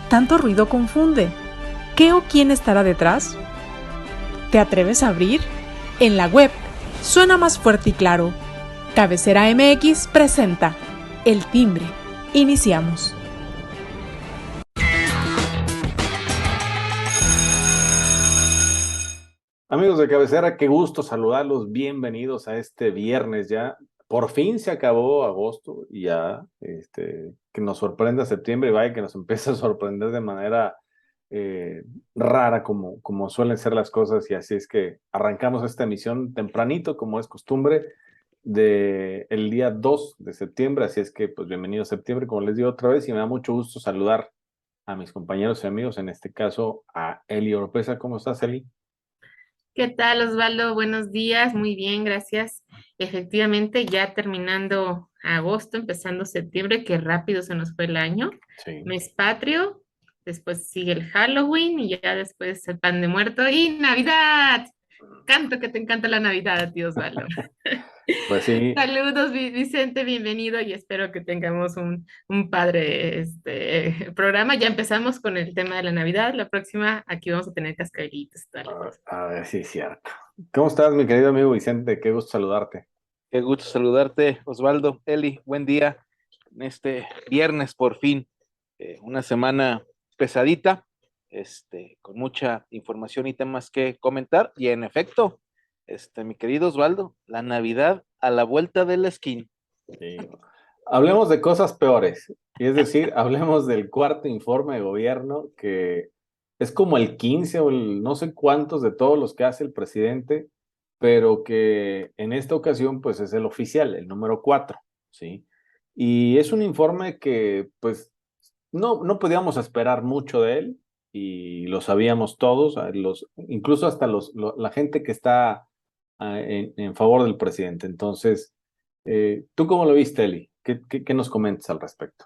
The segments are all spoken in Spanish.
Tanto ruido confunde. ¿Qué o quién estará detrás? ¿Te atreves a abrir? En la web suena más fuerte y claro. Cabecera MX presenta El Timbre. Iniciamos. Amigos de Cabecera, qué gusto saludarlos. Bienvenidos a este viernes ya. Por fin se acabó agosto y ya que nos sorprenda septiembre y vaya que nos empiece a sorprender de manera rara como suelen ser las cosas, y así es que arrancamos esta emisión tempranito como es costumbre el día 2 de septiembre, así es que pues bienvenido a septiembre, como les digo otra vez, y me da mucho gusto saludar a mis compañeros y amigos, en este caso a Eli Oropesa. ¿Cómo estás, Eli? ¿Qué tal, Osvaldo? Buenos días, muy bien, gracias. Efectivamente, ya terminando agosto, empezando septiembre, qué rápido se nos fue el año. Sí. Mes patrio, después sigue el Halloween y ya después el pan de muerto y Navidad. Canto que te encanta la Navidad, tío Osvaldo. Pues sí. Saludos, Vicente, bienvenido y espero que tengamos un padre programa. Ya empezamos con el tema de la Navidad. La próxima, aquí vamos a tener cascabelitos y tal. A ver si es cierto. ¿Cómo estás, mi querido amigo Vicente? Qué gusto saludarte. Qué gusto saludarte, Osvaldo. Eli, buen día. En este viernes, por fin, una semana pesadita, con mucha información y temas que comentar. Y en efecto, mi querido Osvaldo, la Navidad a la vuelta de la esquina. Sí. Hablemos de cosas peores, y es decir, hablemos del cuarto informe de gobierno, que es como el 15 o el no sé cuántos de todos los que hace el presidente, pero que en esta ocasión pues es el oficial, el número 4, ¿sí? Y es un informe que pues no podíamos esperar mucho de él, y lo sabíamos todos, incluso hasta la gente que está en favor del presidente. Entonces, ¿tú cómo lo viste, Eli? ¿Qué nos comentas al respecto?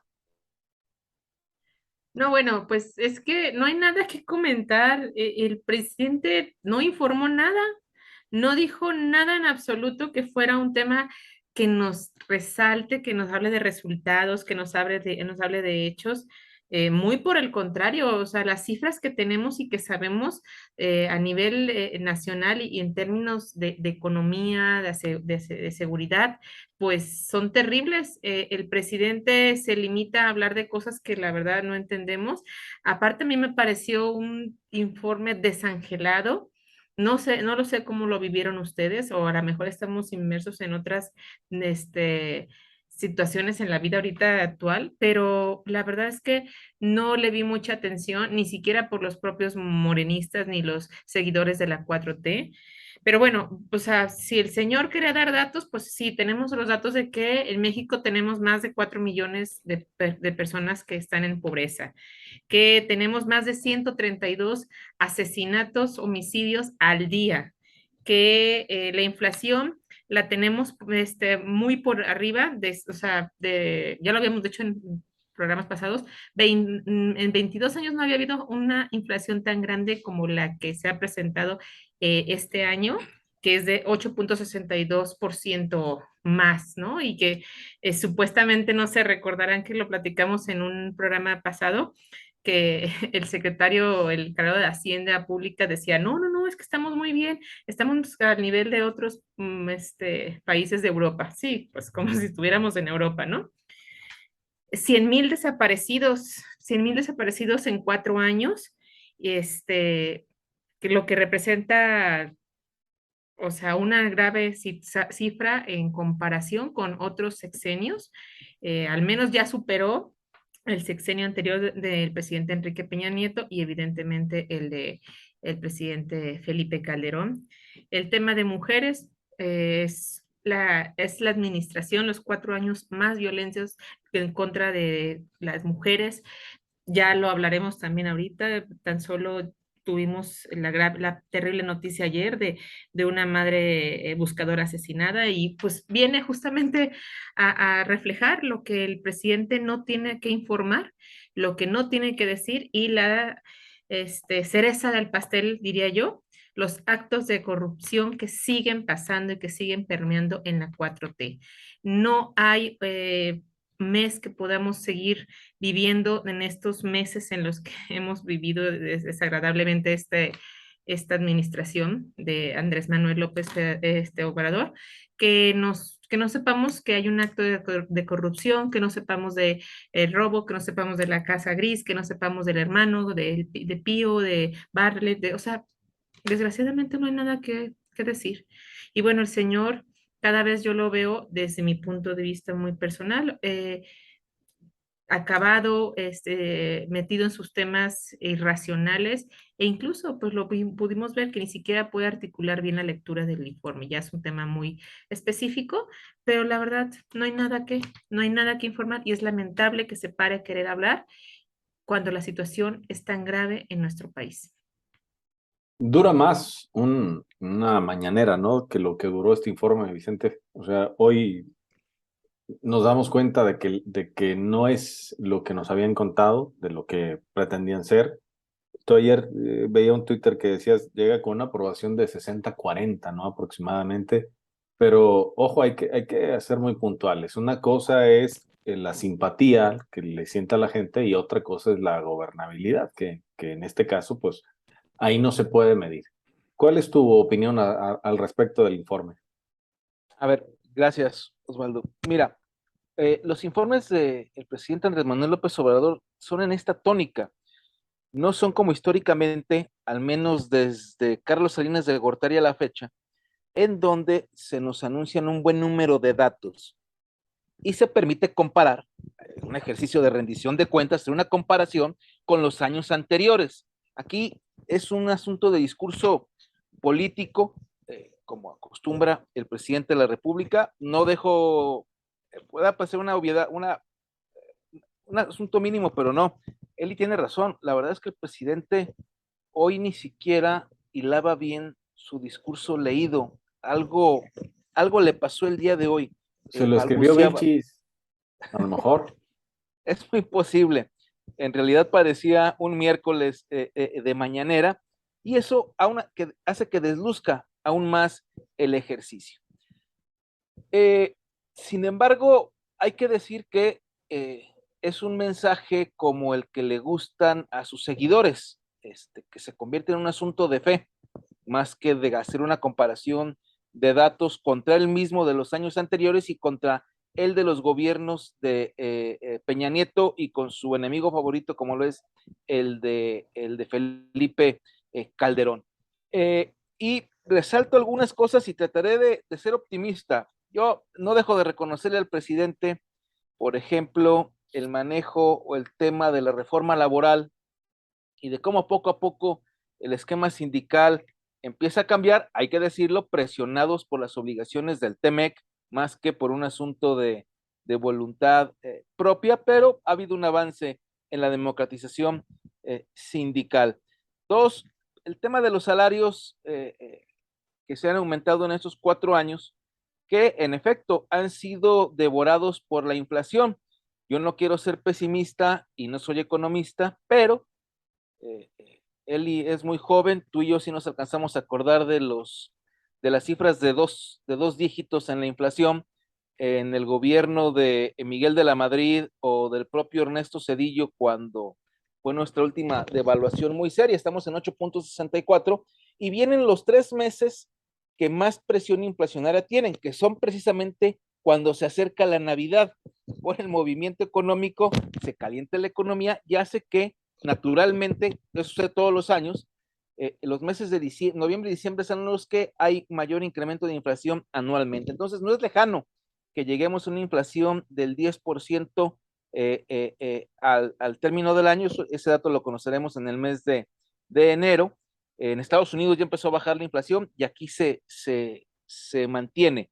No, bueno, pues es que no hay nada que comentar. El presidente no informó nada, no dijo nada en absoluto que fuera un tema que nos resalte, que nos hable de resultados, que nos hable de hechos. Muy por el contrario, o sea, las cifras que tenemos y que sabemos a nivel nacional y en términos de economía, de seguridad, pues son terribles. El presidente se limita a hablar de cosas que la verdad no entendemos. Aparte, a mí me pareció un informe desangelado. No sé, no lo sé cómo lo vivieron ustedes, o a lo mejor estamos inmersos en otras, situaciones en la vida ahorita actual, pero la verdad es que no le vi mucha atención, ni siquiera por los propios morenistas ni los seguidores de la 4T. Pero bueno, o sea, si el señor quería dar datos, pues sí, tenemos los datos de que en México tenemos más de 4 millones de personas que están en pobreza, que tenemos más de 132 asesinatos, homicidios al día, que la inflación la tenemos muy por arriba, o sea, ya lo habíamos dicho en programas pasados, en 22 años no había habido una inflación tan grande como la que se ha presentado este año, que es de 8.62% más, ¿no? Y que supuestamente, no se recordarán que lo platicamos en un programa pasado, que el secretario, el encargado de Hacienda Pública decía, no, no, no, es que estamos muy bien, estamos al nivel de otros países de Europa. Sí, pues como si estuviéramos en Europa, ¿no? 100,000 desaparecidos en 4 años, que lo que representa, o sea, una grave cifra en comparación con otros sexenios. Al menos ya superó el sexenio anterior del presidente Enrique Peña Nieto y evidentemente el de el presidente Felipe Calderón. El tema de mujeres es la administración, los 4 años más violentos en contra de las mujeres. Ya lo hablaremos también ahorita, tan solo tuvimos la terrible noticia ayer de una madre buscadora asesinada, y pues viene justamente a reflejar lo que el presidente no tiene que informar, lo que no tiene que decir, y la cereza del pastel, diría yo, los actos de corrupción que siguen pasando y que siguen permeando en la 4T. No hay mes que podamos seguir viviendo en estos meses en los que hemos vivido desagradablemente esta administración de Andrés Manuel López Obrador, que no sepamos que hay un acto de corrupción, que no sepamos de el robo, que no sepamos de la casa gris, que no sepamos del hermano, de Pío, de Bartlett, o sea, desgraciadamente no hay nada que decir. Y bueno, el señor, cada vez yo lo veo desde mi punto de vista muy personal, acabado, metido en sus temas irracionales e incluso pues pudimos ver que ni siquiera puede articular bien la lectura del informe. Ya es un tema muy específico, pero la verdad no hay nada que informar y es lamentable que se pare a querer hablar cuando la situación es tan grave en nuestro país. Dura más una mañanera, ¿no? Que lo que duró este informe, Vicente. O sea, hoy nos damos cuenta de que no es lo que nos habían contado, de lo que pretendían ser. Tú ayer veía un Twitter que decías, llega con una aprobación de 60-40, ¿no? Aproximadamente. Pero ojo, hay que ser muy puntuales. Una cosa es la simpatía que le sienta a la gente y otra cosa es la gobernabilidad, que en este caso, pues ahí no se puede medir. ¿Cuál es tu opinión al respecto del informe? A ver, gracias, Osvaldo. Mira, los informes del presidente Andrés Manuel López Obrador son en esta tónica. No son como históricamente, al menos desde Carlos Salinas de Gortari a la fecha, en donde se nos anuncian un buen número de datos y se permite comparar, un ejercicio de rendición de cuentas, una comparación con los años anteriores. Aquí es un asunto de discurso político, como acostumbra el presidente de la República. No dejo, pueda parecer una obviedad, un asunto mínimo, pero no. Eli tiene razón. La verdad es que el presidente hoy ni siquiera hilaba bien su discurso leído. Algo le pasó el día de hoy. Se lo escribió Balbuceaba. Vilchis, a lo mejor. Es muy posible. En realidad parecía un miércoles de mañanera y eso hace que desluzca aún más el ejercicio. Sin embargo, hay que decir que es un mensaje como el que le gustan a sus seguidores, que se convierte en un asunto de fe, más que de hacer una comparación de datos contra el mismo de los años anteriores y contra el de los gobiernos de Peña Nieto y con su enemigo favorito como lo es el de Felipe Calderón. Y resalto algunas cosas y trataré de ser optimista. Yo no dejo de reconocerle al presidente, por ejemplo, el manejo o el tema de la reforma laboral y de cómo poco a poco el esquema sindical empieza a cambiar, hay que decirlo, presionados por las obligaciones del TEMEC, más que por un asunto de voluntad propia, pero ha habido un avance en la democratización sindical. Dos, el tema de los salarios que se han aumentado en estos 4 años, que en efecto han sido devorados por la inflación. Yo no quiero ser pesimista y no soy economista, pero Eli es muy joven, tú y yo sí nos alcanzamos a acordar de las cifras de dos dígitos en la inflación en el gobierno de Miguel de la Madrid o del propio Ernesto Zedillo cuando fue nuestra última devaluación muy seria, estamos en 8.64 y vienen los 3 meses que más presión inflacionaria tienen, que son precisamente cuando se acerca la Navidad. Por el movimiento económico se calienta la economía y hace que naturalmente, eso sucede todos los años, los meses de noviembre y diciembre son los que hay mayor incremento de inflación anualmente. Entonces, no es lejano que lleguemos a una inflación del 10% al término del año. Ese dato lo conoceremos en el mes de enero. En Estados Unidos ya empezó a bajar la inflación y aquí se mantiene.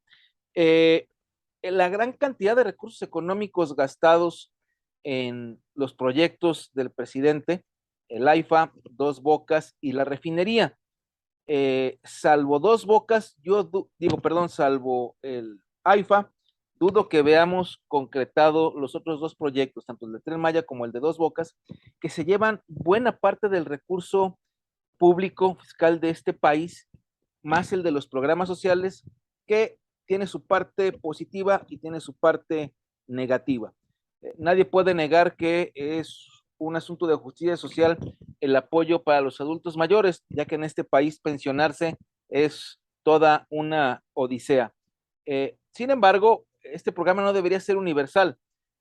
La gran cantidad de recursos económicos gastados en los proyectos del presidente, el AIFA, Dos Bocas y la refinería. Salvo Dos Bocas, salvo el AIFA, dudo que veamos concretado los otros 2 proyectos, tanto el de Tren Maya como el de Dos Bocas, que se llevan buena parte del recurso público fiscal de este país, más el de los programas sociales, que tiene su parte positiva y tiene su parte negativa. Nadie puede negar que es un asunto de justicia social el apoyo para los adultos mayores, ya que en este país pensionarse es toda una odisea. Sin embargo, este programa no debería ser universal,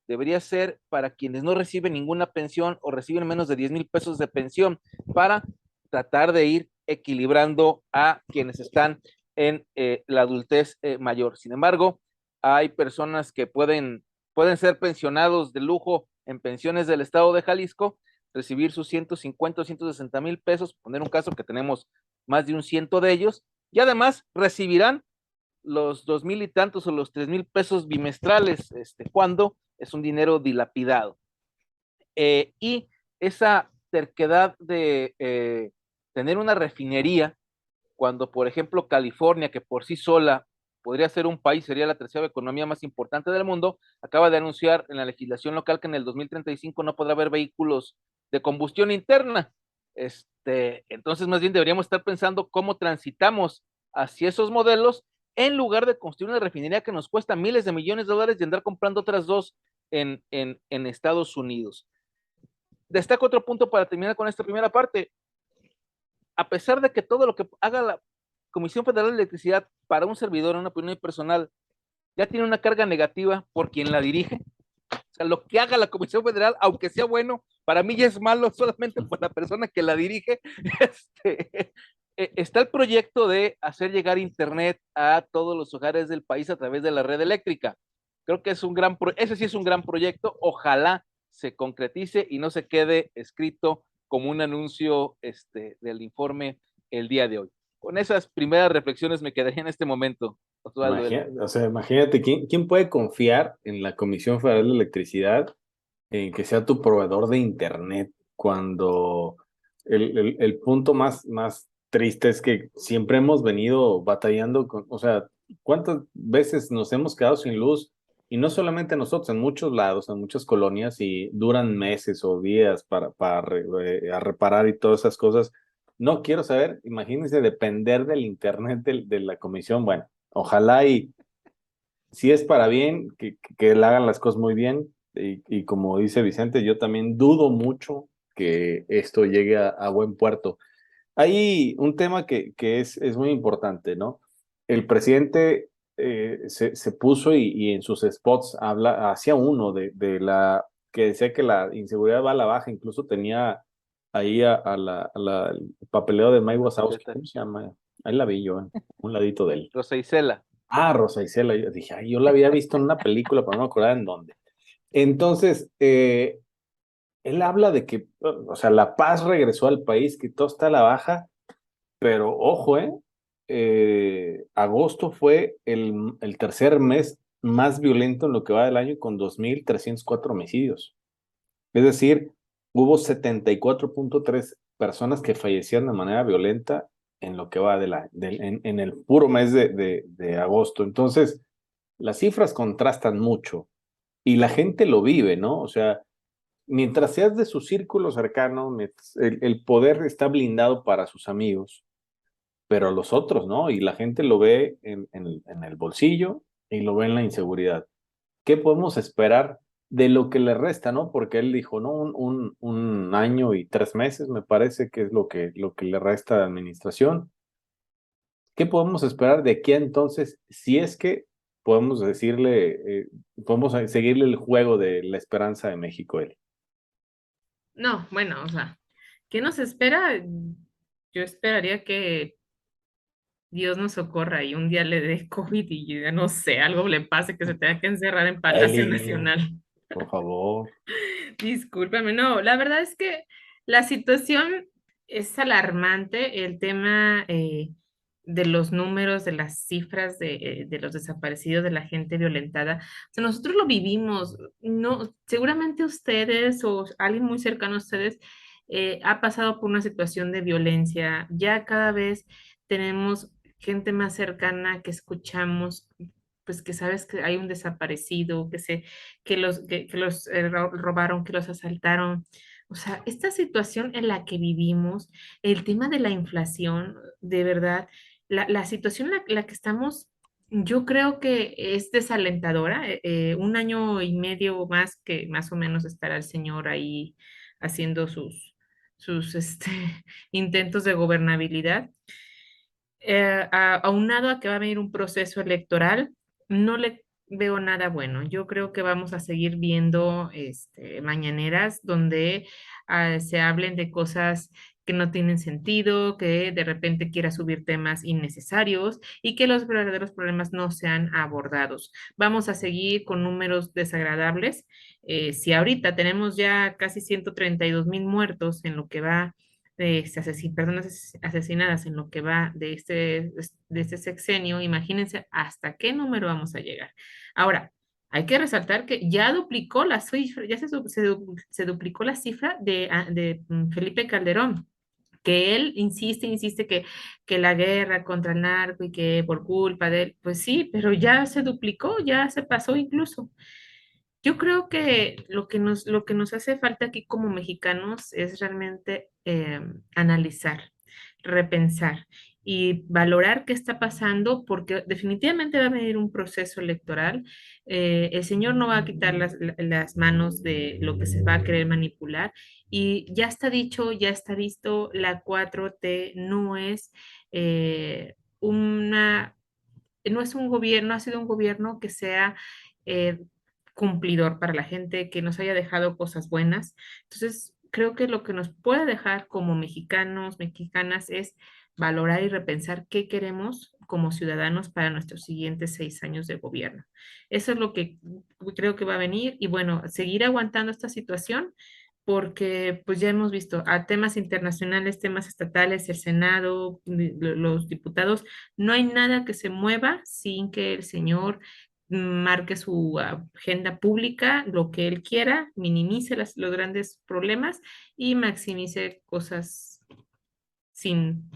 debería ser para quienes no reciben ninguna pensión o reciben menos de 10,000 pesos de pensión, para tratar de ir equilibrando a quienes están en la adultez mayor. Sin embargo, hay personas que pueden ser pensionados de lujo en pensiones del estado de Jalisco, recibir sus 150 o 160,000 pesos, poner un caso que tenemos más de un ciento de ellos, y además recibirán los 2,000 y tantos o los 3,000 pesos bimestrales, cuando es un dinero dilapidado. Y esa terquedad de tener una refinería, cuando por ejemplo California, que por sí sola podría ser un país, sería la tercera economía más importante del mundo, acaba de anunciar en la legislación local que en el 2035 no podrá haber vehículos de combustión interna. Entonces más bien deberíamos estar pensando cómo transitamos hacia esos modelos, en lugar de construir una refinería que nos cuesta miles de millones de dólares y andar comprando otras dos en Estados Unidos. Destaco otro punto para terminar con esta primera parte. A pesar de que todo lo que haga la Comisión Federal de Electricidad, para un servidor, en una opinión personal, ya tiene una carga negativa por quien la dirige. O sea, lo que haga la Comisión Federal, aunque sea bueno, para mí ya es malo solamente por la persona que la dirige. Está el proyecto de hacer llegar internet a todos los hogares del país a través de la red eléctrica. Creo que ese sí es un gran proyecto. Ojalá se concretice y no se quede escrito como un anuncio del informe el día de hoy. Con esas primeras reflexiones me quedaría en este momento, Osvaldo. Imagínate, ¿quién puede confiar en la Comisión Federal de Electricidad en que sea tu proveedor de internet, cuando el punto más triste es que siempre hemos venido batallando con, o sea, ¿cuántas veces nos hemos quedado sin luz? Y no solamente nosotros, en muchos lados, en muchas colonias, y duran meses o días para reparar y todas esas cosas. No quiero saber, imagínense depender del internet de la comisión. Bueno, ojalá y si es para bien, que le hagan las cosas muy bien. Y como dice Vicente, yo también dudo mucho que esto llegue a buen puerto. Hay un tema que es muy importante, ¿no? El presidente se puso y en sus spots hacía uno de la que decía que la inseguridad va a la baja, incluso tenía ahí el papeleo de Mike Wazowski, ¿cómo se llama? Ahí la vi yo, un ladito de él. Rosa Isela. Ah, Rosa Isela, yo dije, ay, yo la había visto en una película, pero no me acordaba en dónde. Entonces, él habla de que, o sea, la paz regresó al país, que todo está a la baja, pero ojo, agosto fue el tercer mes más violento en lo que va del año, con 2,304 homicidios. Es decir, hubo 74.3 personas que fallecieron de manera violenta en lo que va en el puro mes de agosto. Entonces, las cifras contrastan mucho y la gente lo vive, ¿no? O sea, mientras seas de su círculo cercano, el poder está blindado para sus amigos, pero los otros, ¿no? Y la gente lo ve en el bolsillo y lo ve en la inseguridad. ¿Qué podemos esperar de lo que le resta, no? Porque él dijo, ¿no? Un año y 3 meses, me parece que es lo que le resta de administración. ¿Qué podemos esperar de aquí a entonces, si es que podemos podemos seguirle el juego de la esperanza de México, él? No, bueno, o sea, ¿qué nos espera? Yo esperaría que Dios nos socorra y un día le dé COVID y ya no sé, algo le pase, que se tenga que encerrar en Palacio Eli, Nacional. por favor. Discúlpame, no, la verdad es que la situación es alarmante, el tema de los números, de las cifras de los desaparecidos, de la gente violentada. O sea, nosotros lo vivimos, no, seguramente ustedes o alguien muy cercano a ustedes ha pasado por una situación de violencia. Ya cada vez tenemos gente más cercana que escuchamos, pues que sabes que hay un desaparecido, que los robaron, que los asaltaron. O sea, esta situación en la que vivimos, el tema de la inflación, de verdad, la situación en la que estamos, yo creo que es desalentadora. 1 año y medio más que más o menos estará el señor ahí haciendo sus intentos de gobernabilidad. Aunado a que va a venir un proceso electoral, no le veo nada bueno. Yo creo que vamos a seguir viendo mañaneras donde se hablen de cosas que no tienen sentido, que de repente quiera subir temas innecesarios y que los verdaderos problemas no sean abordados. Vamos a seguir con números desagradables. Si ahorita tenemos ya casi 132,000 muertos en lo que va personas asesinadas en lo que va de este sexenio, imagínense hasta qué número vamos a llegar. Ahora, hay que resaltar que ya duplicó la cifra, ya se duplicó la cifra de Felipe Calderón, que él insiste que la guerra contra el narco y que por culpa de él, pues sí, pero ya se duplicó, ya se pasó incluso. Yo creo que lo que nos hace falta aquí como mexicanos es realmente analizar, repensar y valorar qué está pasando, porque definitivamente va a venir un proceso electoral. El señor no va a quitar las manos de lo que se va a querer manipular y ya está dicho, ya está visto, la 4T no es un gobierno, ha sido un gobierno que sea eh, cumplidor para la gente, que nos haya dejado cosas buenas. Entonces, creo que lo que nos puede dejar como mexicanos, mexicanas, es valorar y repensar qué queremos como ciudadanos para nuestros siguientes 6 años de gobierno. Eso es lo que creo que va a venir y bueno, seguir aguantando esta situación porque pues ya hemos visto a temas internacionales, temas estatales, el Senado, los diputados, no hay nada que se mueva sin que el señor marque su agenda pública, lo que él quiera, minimice los grandes problemas y maximice cosas sin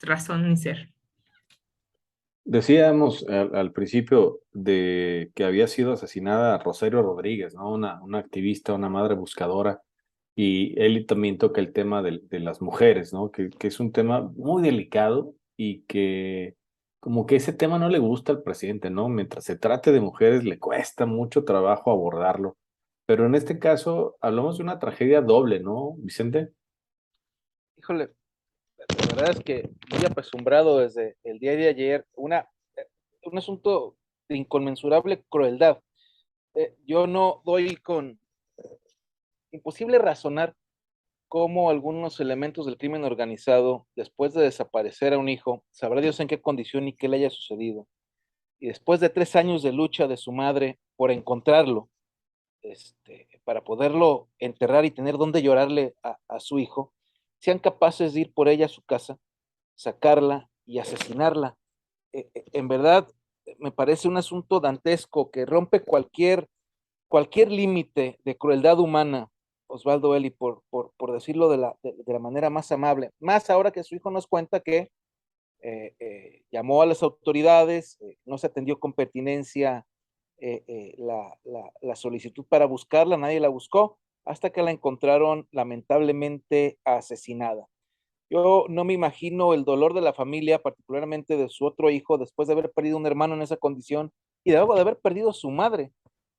razón ni ser. Decíamos al principio de que había sido asesinada Rosario Rodríguez, ¿no? Una activista, una madre buscadora, y él también toca el tema de las mujeres, ¿no? Que es un tema muy delicado y que como que ese tema no le gusta al presidente, ¿no? Mientras se trate de mujeres le cuesta mucho trabajo abordarlo, pero en este caso hablamos de una tragedia doble, ¿no, Vicente? Híjole, la verdad es que muy apesumbrado desde el día de ayer, un asunto de inconmensurable crueldad. Yo no doy con imposible razonar cómo algunos elementos del crimen organizado, después de desaparecer a un hijo, sabrá Dios en qué condición y qué le haya sucedido, y después de 3 años de lucha de su madre por encontrarlo, para poderlo enterrar y tener dónde llorarle a su hijo, sean capaces de ir por ella a su casa, sacarla y asesinarla. En verdad, me parece un asunto dantesco que rompe cualquier límite de crueldad humana, Osvaldo Eli, por decirlo de la manera más amable. Más ahora que su hijo nos cuenta que llamó a las autoridades, no se atendió con pertinencia la solicitud para buscarla, nadie la buscó, hasta que la encontraron lamentablemente asesinada. Yo no me imagino el dolor de la familia, particularmente de su otro hijo, después de haber perdido un hermano en esa condición y de luego de haber perdido a su madre.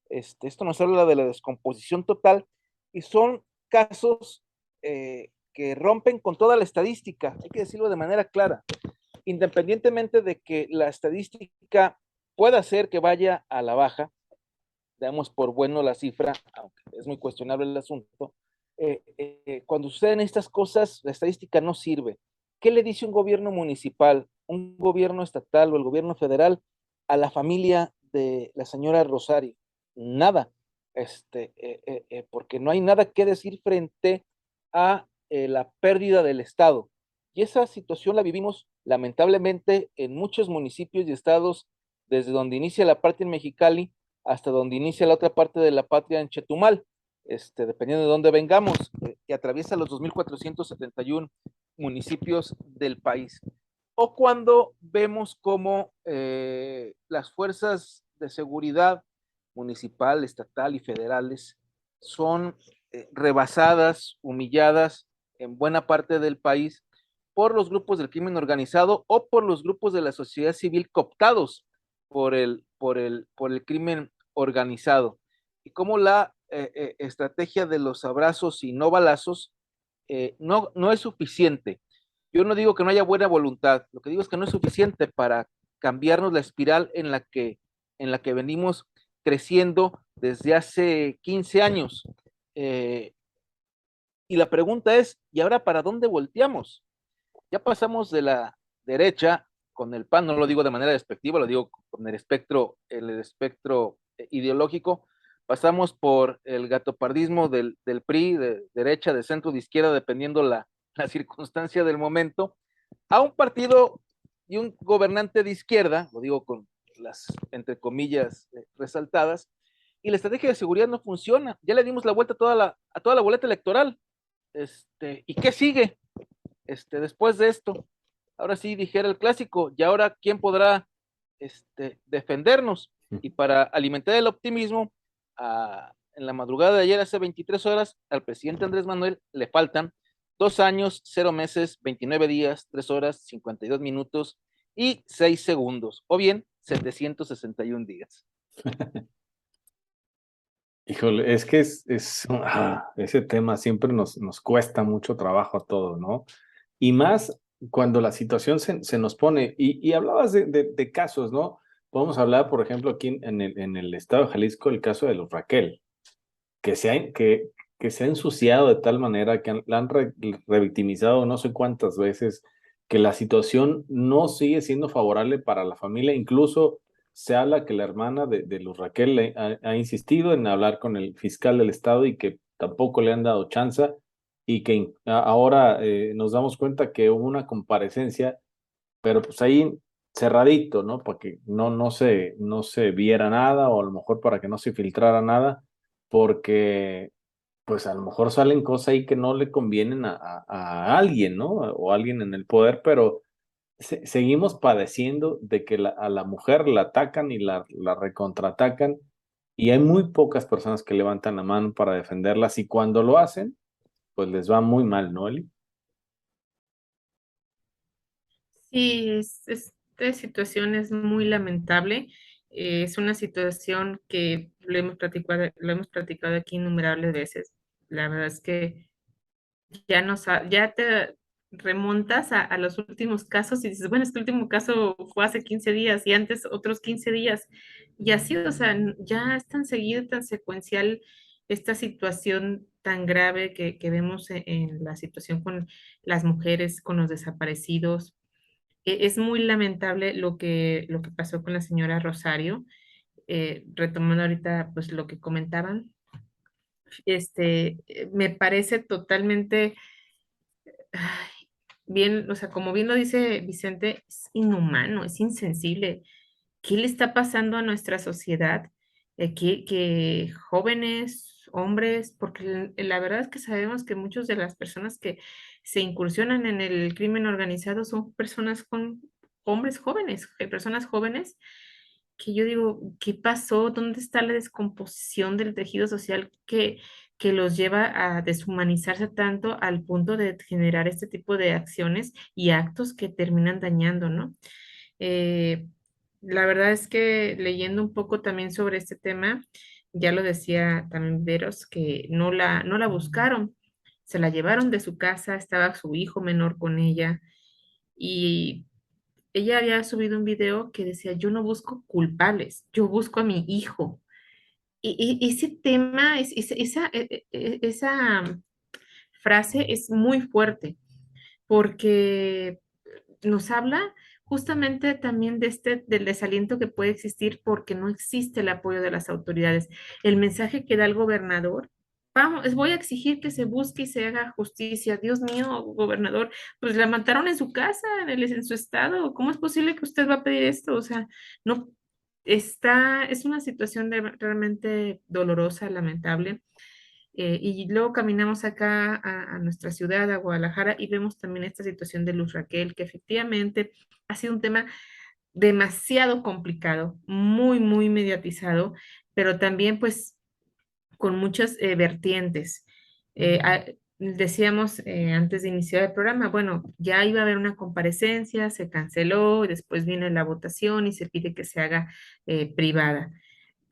Esto nos habla de la descomposición total y son casos que rompen con toda la estadística, hay que decirlo de manera clara, independientemente de que la estadística pueda ser que vaya a la baja, damos por bueno la cifra, aunque es muy cuestionable el asunto, cuando suceden estas cosas, la estadística no sirve. ¿Qué le dice un gobierno municipal, un gobierno estatal o el gobierno federal a la familia de la señora Rosario? Nada, porque no hay nada que decir frente a la pérdida del Estado. Y esa situación la vivimos lamentablemente en muchos municipios y estados, desde donde inicia la parte en Mexicali hasta donde inicia la otra parte de la patria en Chetumal, dependiendo de dónde vengamos, que atraviesa los 2,471 municipios del país. O cuando vemos cómo las fuerzas de seguridad municipal, estatal y federales son rebasadas, humilladas en buena parte del país por los grupos del crimen organizado o por los grupos de la sociedad civil cooptados por el crimen organizado. Y cómo la estrategia de los abrazos y no balazos no es suficiente. Yo no digo que no haya buena voluntad, lo que digo es que no es suficiente para cambiarnos la espiral en la que venimos creciendo desde hace 15 años. Y la pregunta es, ¿y ahora para dónde volteamos? Ya pasamos de la derecha con el PAN, no lo digo de manera despectiva, lo digo con el espectro ideológico, pasamos por el gatopardismo del PRI, de derecha, de centro, de izquierda, dependiendo la circunstancia del momento, a un partido y un gobernante de izquierda, lo digo con las, entre comillas, resaltadas, y la estrategia de seguridad no funciona. Ya le dimos la vuelta a toda la boleta electoral. ¿Y qué sigue después de esto? Ahora sí dijera el clásico, y ahora quién podrá defendernos. Y para alimentar el optimismo, en la madrugada de ayer, hace 23 horas, al presidente Andrés Manuel le faltan 2 años, 0 meses, 29 días, 3 horas, 52 minutos y 6 segundos, o bien 761 días. Híjole, es que ese tema siempre nos cuesta mucho trabajo a todos, ¿no? Y más cuando la situación se nos pone, y hablabas de casos, ¿no? Podemos hablar, por ejemplo, aquí en el estado de Jalisco, el caso de los Raquel, que se ha ensuciado de tal manera que la han revictimizado no sé cuántas veces, que la situación no sigue siendo favorable para la familia. Incluso se habla que la hermana de Luz Raquel ha insistido en hablar con el fiscal del estado y que tampoco le han dado chance, y que ahora nos damos cuenta que hubo una comparecencia, pero pues ahí cerradito, ¿no? Para que no se viera nada, o a lo mejor para que no se filtrara nada, porque pues a lo mejor salen cosas ahí que no le convienen a alguien, ¿no? O a alguien en el poder, pero seguimos padeciendo de que a la mujer la atacan y la recontraatacan, y hay muy pocas personas que levantan la mano para defenderlas, y cuando lo hacen, pues les va muy mal, ¿no, Eli? Sí, esta situación es muy lamentable. Es una situación que lo hemos platicado aquí innumerables veces. La verdad es que ya te remontas a los últimos casos y dices, bueno, este último caso fue hace 15 días y antes otros 15 días. Y así, o sea, ya es tan seguido, tan secuencial esta situación tan grave que vemos en la situación con las mujeres, con los desaparecidos. Es muy lamentable lo que pasó con la señora Rosario. Retomando ahorita pues lo que comentaban, me parece totalmente ay, bien, o sea, como bien lo dice Vicente, es inhumano, es insensible. ¿Qué le está pasando a nuestra sociedad? Que jóvenes, hombres, porque la verdad es que sabemos que muchas de las personas que se incursionan en el crimen organizado son personas con hombres jóvenes, personas jóvenes, que yo digo, ¿qué pasó? ¿Dónde está la descomposición del tejido social que los lleva a deshumanizarse tanto al punto de generar este tipo de acciones y actos que terminan dañando, ¿no? Eh, la verdad es que leyendo un poco también sobre este tema, ya lo decía también Veros, que no la buscaron, se la llevaron de su casa, estaba su hijo menor con ella y ella había subido un video que decía, yo no busco culpables, yo busco a mi hijo. Y ese tema, esa frase es muy fuerte porque nos habla justamente también del desaliento que puede existir porque no existe el apoyo de las autoridades. El mensaje que da el gobernador, vamos, voy a exigir que se busque y se haga justicia. Dios mío, gobernador, pues la mataron en su casa, en su estado. ¿Cómo es posible que usted va a pedir esto? O sea, no es una situación realmente dolorosa, lamentable. Y luego caminamos acá a nuestra ciudad, a Guadalajara, y vemos también esta situación de Luz Raquel, que efectivamente ha sido un tema demasiado complicado, muy, muy mediatizado, pero también pues con muchas vertientes. Decíamos antes de iniciar el programa, bueno, ya iba a haber una comparecencia, se canceló, y después viene la votación y se pide que se haga privada.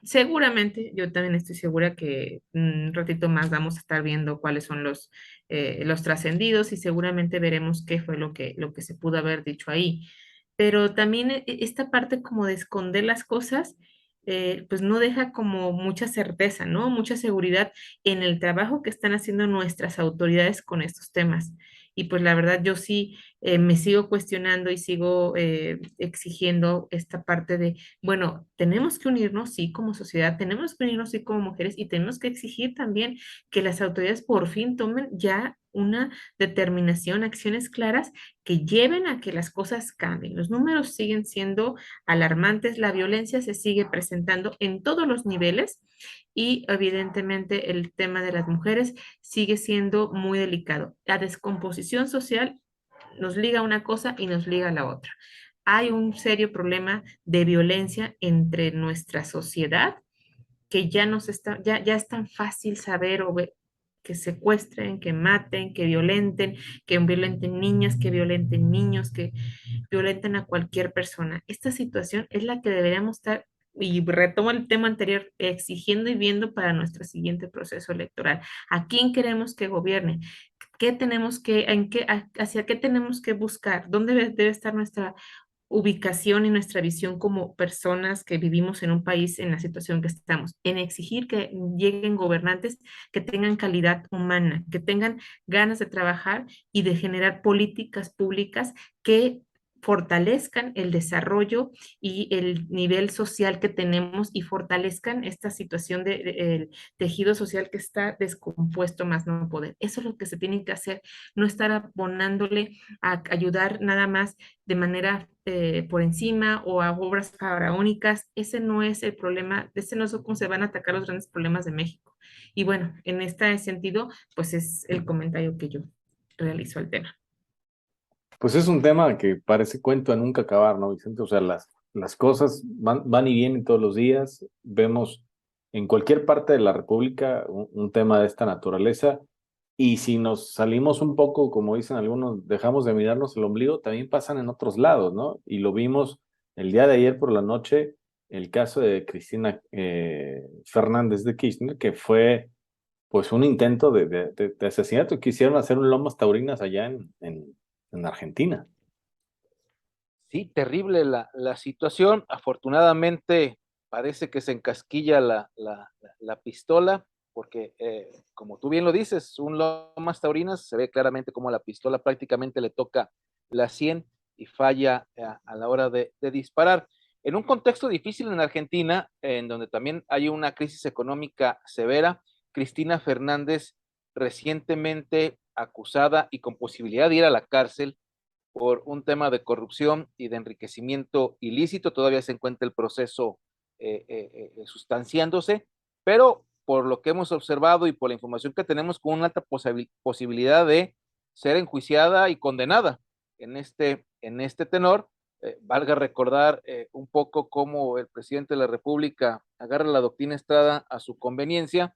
Seguramente, yo también estoy segura que un ratito más vamos a estar viendo cuáles son los trascendidos y seguramente veremos qué fue lo que se pudo haber dicho ahí. Pero también esta parte como de esconder las cosas, pues no deja como mucha certeza, ¿no? Mucha seguridad en el trabajo que están haciendo nuestras autoridades con estos temas. Y pues la verdad yo sí me sigo cuestionando y sigo exigiendo esta parte de bueno, tenemos que unirnos, sí, como sociedad, tenemos que unirnos, sí, como mujeres, y tenemos que exigir también que las autoridades por fin tomen ya una determinación, acciones claras que lleven a que las cosas cambien. Los números siguen siendo alarmantes, la violencia se sigue presentando en todos los niveles y evidentemente el tema de las mujeres sigue siendo muy delicado. La descomposición social nos liga a una cosa y nos liga a la otra. Hay un serio problema de violencia entre nuestra sociedad que ya nos está, ya es tan fácil saber o ver que secuestren, que maten, que violenten niñas, que violenten niños, que violenten a cualquier persona. Esta situación es la que deberíamos estar, y retomo el tema anterior, exigiendo y viendo para nuestro siguiente proceso electoral. ¿A quién queremos que gobierne? ¿Qué tenemos que, hacia qué tenemos que buscar? ¿Dónde debe estar nuestra ubicación y nuestra visión como personas que vivimos en un país en la situación que estamos, en exigir que lleguen gobernantes que tengan calidad humana, que tengan ganas de trabajar y de generar políticas públicas que fortalezcan el desarrollo y el nivel social que tenemos y fortalezcan esta situación el tejido social que está descompuesto más no poder. Eso es lo que se tiene que hacer, no estar abonándole a ayudar nada más de manera por encima o a obras faraónicas. Ese no es el problema, ese no es cómo se van a atacar los grandes problemas de México. Y bueno, en este sentido, pues es el comentario que yo realizo al tema. Pues es un tema que parece cuento a nunca acabar, ¿no, Vicente? O sea, las cosas van y vienen todos los días. Vemos en cualquier parte de la República un tema de esta naturaleza. Y si nos salimos un poco, como dicen algunos, dejamos de mirarnos el ombligo, también pasan en otros lados, ¿no? Y lo vimos el día de ayer por la noche, el caso de Cristina Fernández de Kirchner, que fue pues un intento de asesinato. Quisieron hacer un lomas taurinas allá en Argentina. Sí, terrible la situación. Afortunadamente parece que se encasquilla la pistola, porque como tú bien lo dices, un lomas taurinas se ve claramente como la pistola prácticamente le toca la 100 y falla a la hora de disparar. En un contexto difícil en Argentina, en donde también hay una crisis económica severa, Cristina Fernández, recientemente acusada y con posibilidad de ir a la cárcel por un tema de corrupción y de enriquecimiento ilícito. Todavía se encuentra el proceso sustanciándose, pero por lo que hemos observado y por la información que tenemos, con una alta posibilidad de ser enjuiciada y condenada en este tenor. Valga recordar un poco cómo el presidente de la República agarra la doctrina Estrada a su conveniencia,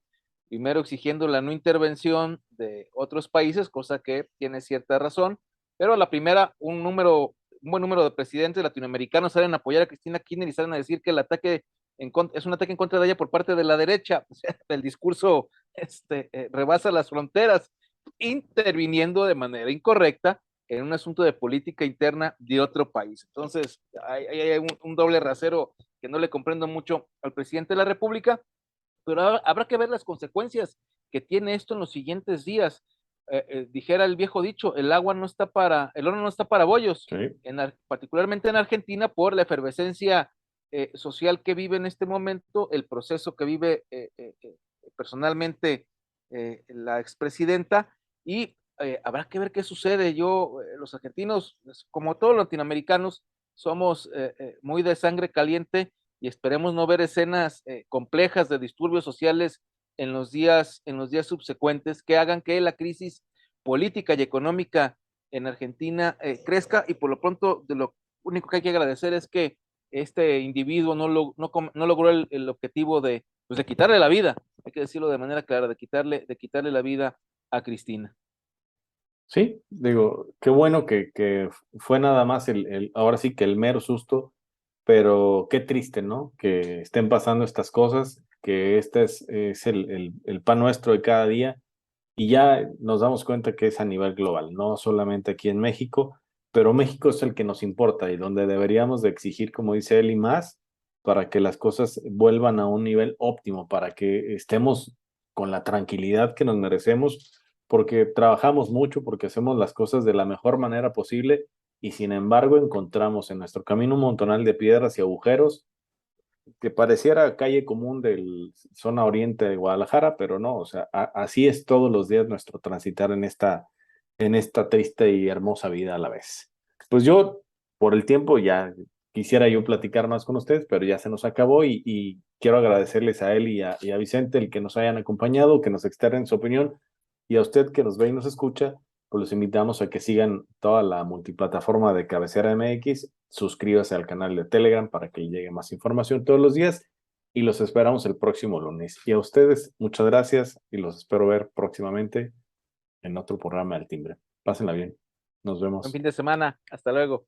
primero exigiendo la no intervención de otros países, cosa que tiene cierta razón, pero a la primera un buen número de presidentes latinoamericanos salen a apoyar a Cristina Kirchner y salen a decir que el ataque es un ataque en contra de ella por parte de la derecha. O sea, el discurso rebasa las fronteras, interviniendo de manera incorrecta en un asunto de política interna de otro país. Entonces, hay un doble rasero que no le comprendo mucho al presidente de la República, pero habrá que ver las consecuencias que tiene esto en los siguientes días. Dijera el viejo dicho, el horno no está para bollos, Sí. Particularmente en Argentina, por la efervescencia social que vive en este momento, el proceso que vive personalmente la expresidenta, y habrá que ver qué sucede. Los argentinos, como todos los latinoamericanos, somos muy de sangre caliente y esperemos no ver escenas complejas de disturbios sociales en los días subsecuentes que hagan que la crisis política y económica en Argentina crezca, y por lo pronto de lo único que hay que agradecer es que este individuo no logró el objetivo pues de quitarle la vida, hay que decirlo de manera clara, de quitarle la vida a Cristina. Sí, digo, qué bueno que fue nada más ahora sí que el mero susto, pero qué triste, ¿no? Que estén pasando estas cosas, que este es el pan nuestro de cada día y ya nos damos cuenta que es a nivel global, no solamente aquí en México, pero México es el que nos importa y donde deberíamos de exigir, como dice él, y más, para que las cosas vuelvan a un nivel óptimo, para que estemos con la tranquilidad que nos merecemos, porque trabajamos mucho, porque hacemos las cosas de la mejor manera posible y sin embargo encontramos en nuestro camino un montonal de piedras y agujeros que pareciera calle común del zona oriente de Guadalajara, pero no, o sea, así es todos los días nuestro transitar en esta triste y hermosa vida a la vez. Pues yo, por el tiempo, ya quisiera yo platicar más con ustedes, pero ya se nos acabó y quiero agradecerles a él y a Vicente el que nos hayan acompañado, que nos externen su opinión y a usted que nos ve y nos escucha pues los invitamos a que sigan toda la multiplataforma de Cabecera MX, suscríbase al canal de Telegram para que le llegue más información todos los días y los esperamos el próximo lunes. Y a ustedes, muchas gracias y los espero ver próximamente en otro programa del Timbre. Pásenla bien. Nos Buen vemos. fin de semana. Hasta luego.